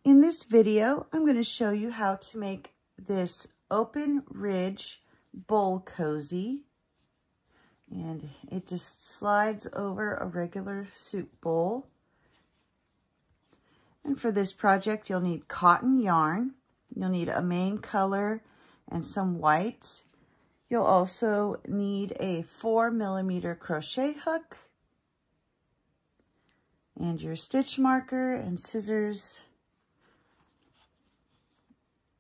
In this video, I'm going to show you how to make this open ridge bowl cozy. And it just slides over a regular soup bowl. And for this project, you'll need cotton yarn. You'll need a main color and some white. You'll also need a 4mm crochet hook and your stitch marker and scissors.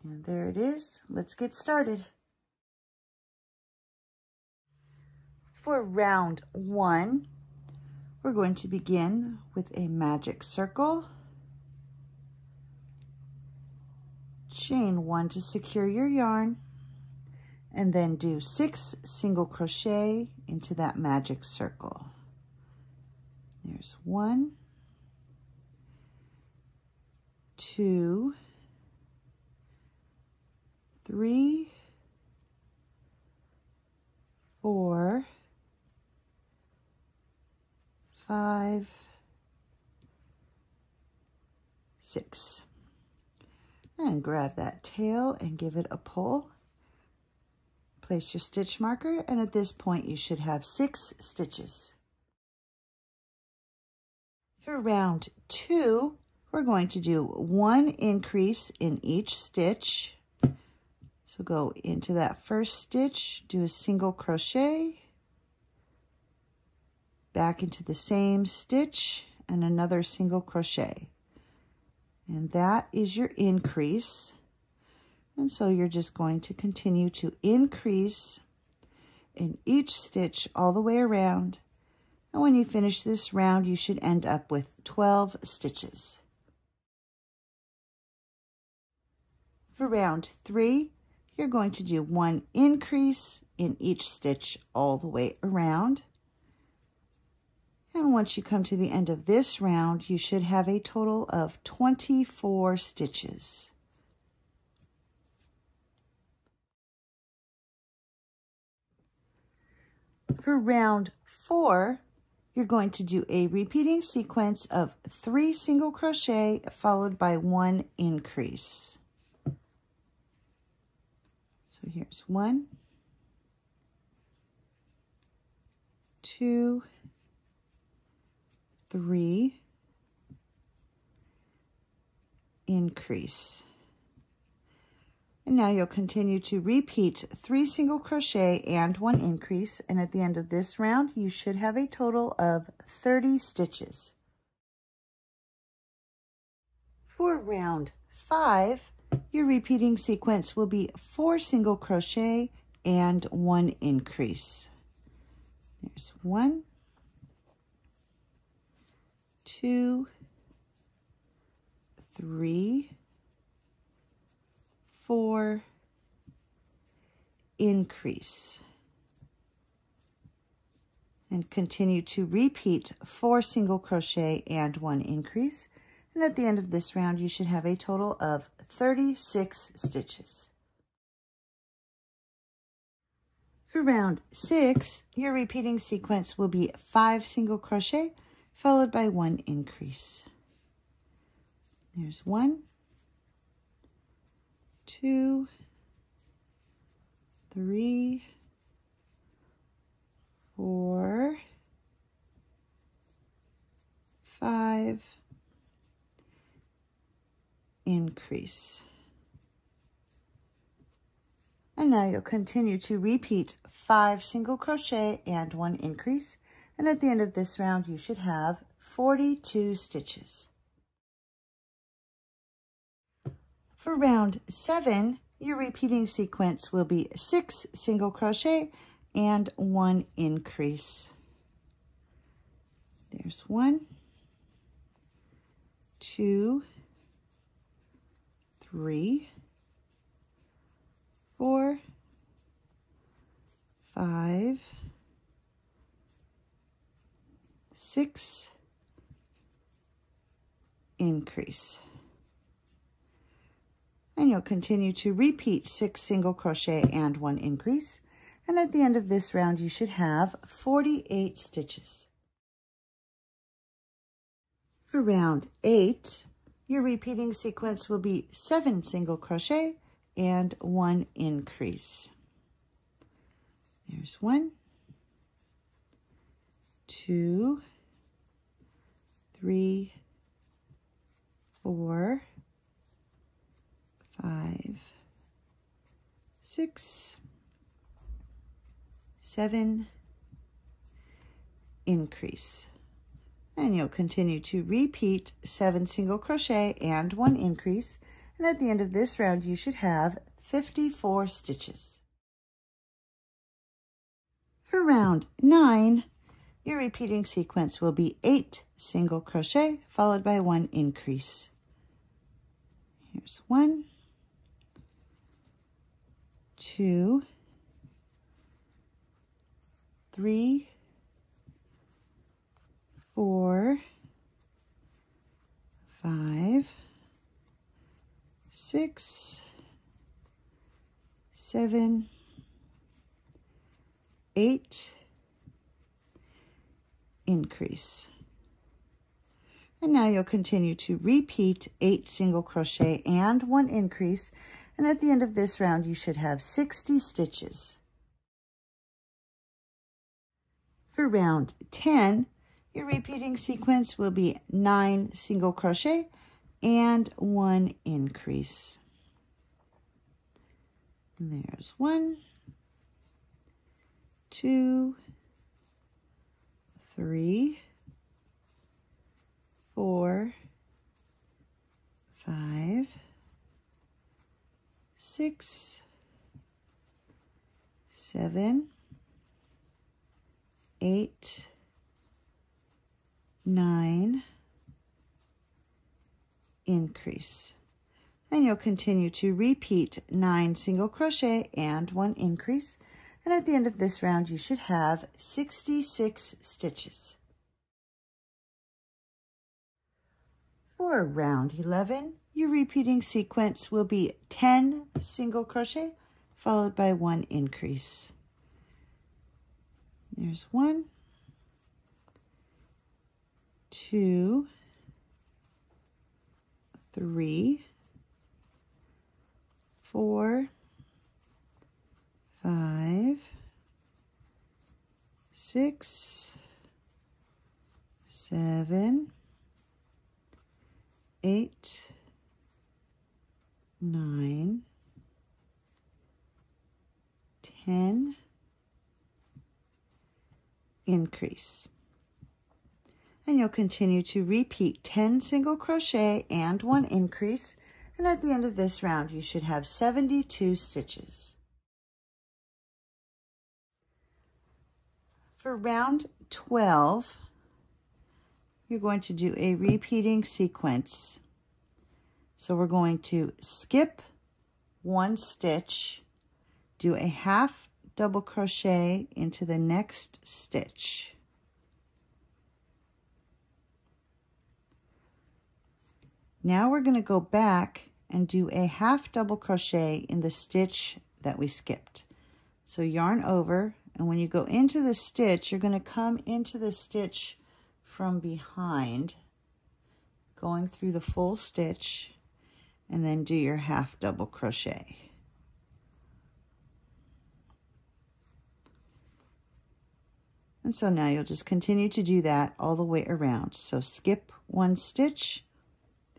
And there it is. Let's get started. For round 1, we're going to begin with a magic circle. Chain 1 to secure your yarn, and then do 6 single crochet into that magic circle. There's 1, 2, 3, 4, 5, 6. And grab that tail and give it a pull. Place your stitch marker, and at this point you should have 6 stitches. For round 2, we're going to do 1 increase in each stitch. So go into that first stitch, do a single crochet, back into the same stitch, and another single crochet. And that is your increase. And so you're just going to continue to increase in each stitch all the way around. And when you finish this round, you should end up with 12 stitches. For round 3, you're going to do 1 increase in each stitch all the way around. And once you come to the end of this round, you should have a total of 24 stitches. For round 4, you're going to do a repeating sequence of 3 single crochet followed by 1 increase. So here's 1, 2, 3, increase. And now you'll continue to repeat 3 single crochet and 1 increase, and at the end of this round you should have a total of 30 stitches. For round 5, your repeating sequence will be 4 single crochet and 1 increase. There's 1, 2, 3, 4, increase. And continue to repeat 4 single crochet and 1 increase. And at the end of this round, you should have a total of 36 stitches. For round 6, your repeating sequence will be 5 single crochet followed by 1 increase. There's 1, 2, 3, 4, 5, increase. And now you'll continue to repeat 5 single crochet and 1 increase. And at the end of this round, you should have 42 stitches. For round 7, your repeating sequence will be 6 single crochet and 1 increase. There's 1, 2, 3, 4, 5, 6, increase. And you'll continue to repeat 6 single crochet and 1 increase. And at the end of this round, you should have 48 stitches. For round 8, your repeating sequence will be 7 single crochet and 1 increase. There's 1, 2, 3, 4, 5, 6, 7, increase. And you'll continue to repeat 7 single crochet and 1 increase. And at the end of this round, you should have 54 stitches. For round 9, your repeating sequence will be 8 single crochet followed by 1 increase. Here's 1, 2, 3, 4, 5, 6, 7, 8, increase. And now you'll continue to repeat 8 single crochet and 1 increase, and at the end of this round you should have 60 stitches. For round 10, your repeating sequence will be 9 single crochet and 1 increase. And there's 1, 2, 3, 4, 5, 6, 7, 8, 9, increase. And you'll continue to repeat 9 single crochet and 1 increase. And at the end of this round, you should have 66 stitches. For round 11, your repeating sequence will be 10 single crochet followed by 1 increase. There's 1, 2, 3, 4, 5, 6, 7, 8, 9, 10, increase. And you'll continue to repeat 10 single crochet and 1 increase, and at the end of this round you should have 72 stitches. For round 12, you're going to do a repeating sequence. So we're going to skip 1 stitch, do a half double crochet into the next stitch. Now we're going to go back and do a half double crochet in the stitch that we skipped. So yarn over, and when you go into the stitch, you're going to come into the stitch from behind, going through the full stitch, and then do your half double crochet. And so now you'll just continue to do that all the way around. So skip 1 stitch,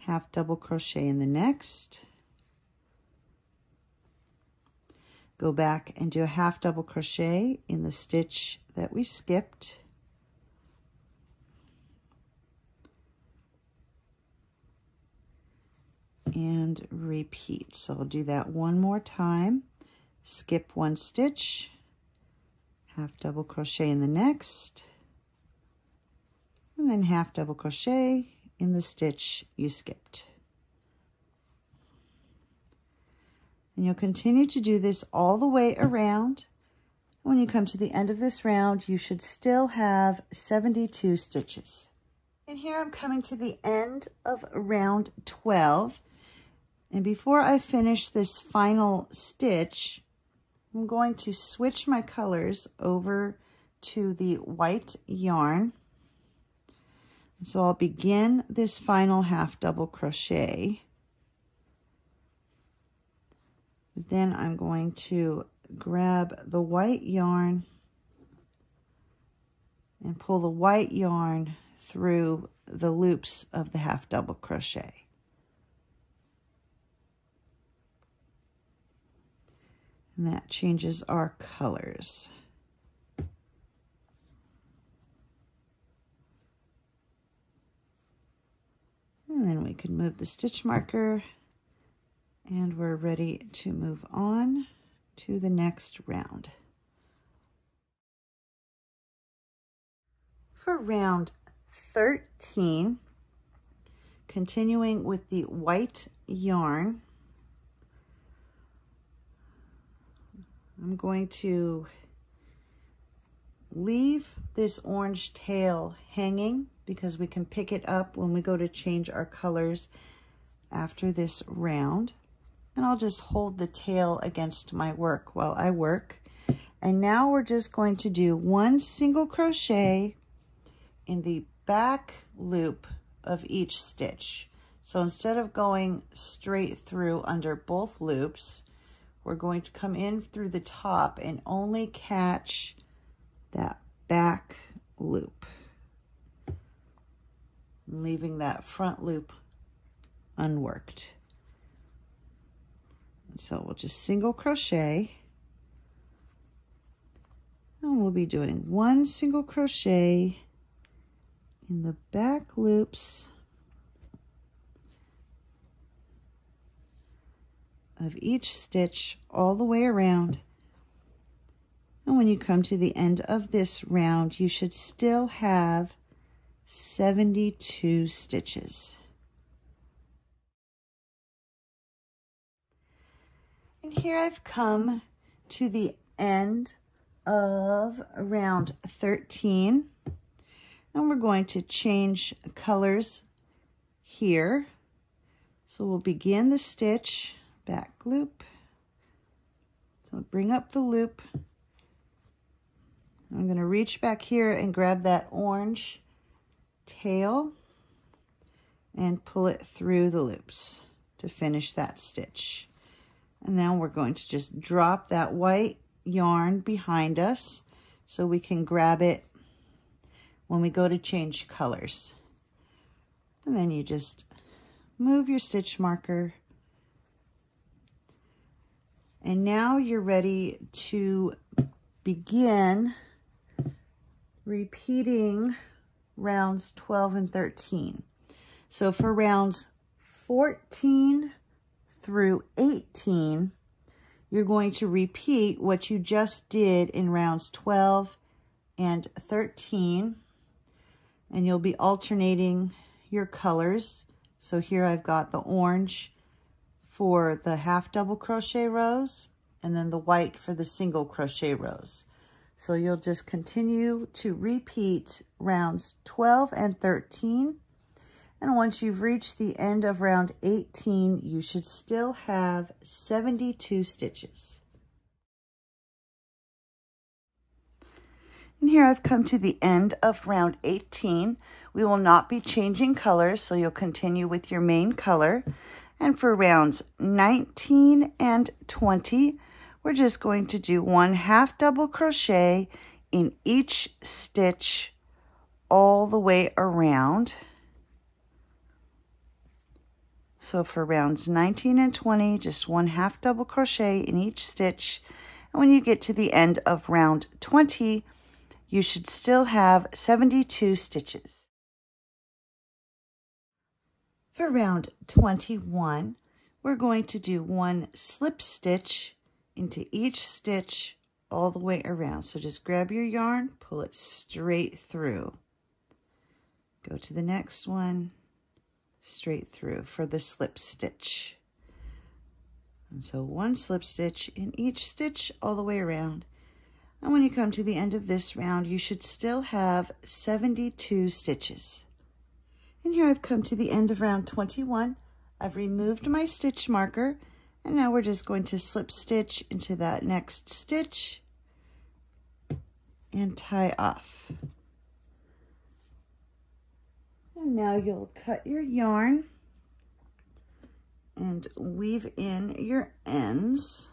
half double crochet in the next, go back and do a half double crochet in the stitch that we skipped, and repeat. So I'll do that one more time. Skip 1 stitch, half double crochet in the next, and then half double crochet in the stitch you skipped. And you'll continue to do this all the way around. When you come to the end of this round, you should still have 72 stitches. And here I'm coming to the end of round 12. And before I finish this final stitch, I'm going to switch my colors over to the white yarn. So I'll begin this final half double crochet. Then I'm going to grab the white yarn and pull the white yarn through the loops of the half double crochet. And that changes our colors. And then we can move the stitch marker, and we're ready to move on to the next round. For round 13, continuing with the white yarn, I'm going to leave this orange tail hanging because we can pick it up when we go to change our colors after this round. And I'll just hold the tail against my work while I work. And now we're just going to do one single crochet in the back loop of each stitch. So instead of going straight through under both loops, we're going to come in through the top and only catch that back loop, leaving that front loop unworked. And so we'll just single crochet, and we'll be doing one single crochet in the back loops of each stitch all the way around. And when you come to the end of this round, you should still have 72 stitches. And here I've come to the end of round 13. And we're going to change colors here. So we'll begin the stitch, back loop. So bring up the loop. I'm going to reach back here and grab that orange tail and pull it through the loops to finish that stitch. And now we're going to just drop that white yarn behind us so we can grab it when we go to change colors. And then you just move your stitch marker. And now you're ready to begin repeating rounds 12 and 13. So for rounds 14 through 18, you're going to repeat what you just did in rounds 12 and 13, and you'll be alternating your colors. So here I've got the orange for the half double crochet rows, and then the white for the single crochet rows. So you'll just continue to repeat rounds 12 and 13. And once you've reached the end of round 18, you should still have 72 stitches. And here I've come to the end of round 18. We will not be changing colors, so you'll continue with your main color. And for rounds 19 and 20, we're just going to do one half double crochet in each stitch all the way around. So for rounds 19 and 20, just one half double crochet in each stitch. And when you get to the end of round 20, you should still have 72 stitches. For round 21, we're going to do one slip stitch into each stitch all the way around. So just grab your yarn, pull it straight through. Go to the next one, straight through for the slip stitch. And so one slip stitch in each stitch all the way around. And when you come to the end of this round, you should still have 72 stitches. And here I've come to the end of round 21. I've removed my stitch marker, and now we're just going to slip stitch into that next stitch and tie off. And now you'll cut your yarn and weave in your ends.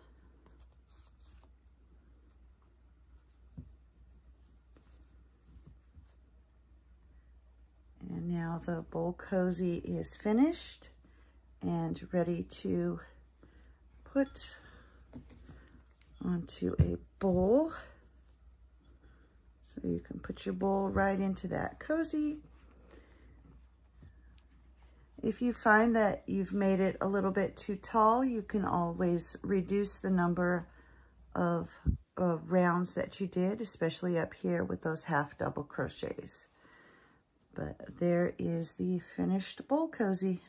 And now the bowl cozy is finished and ready to put onto a bowl. So you can put your bowl right into that cozy. If you find that you've made it a little bit too tall, you can always reduce the number of rounds that you did, especially up here with those half double crochets. But there is the finished bowl cozy.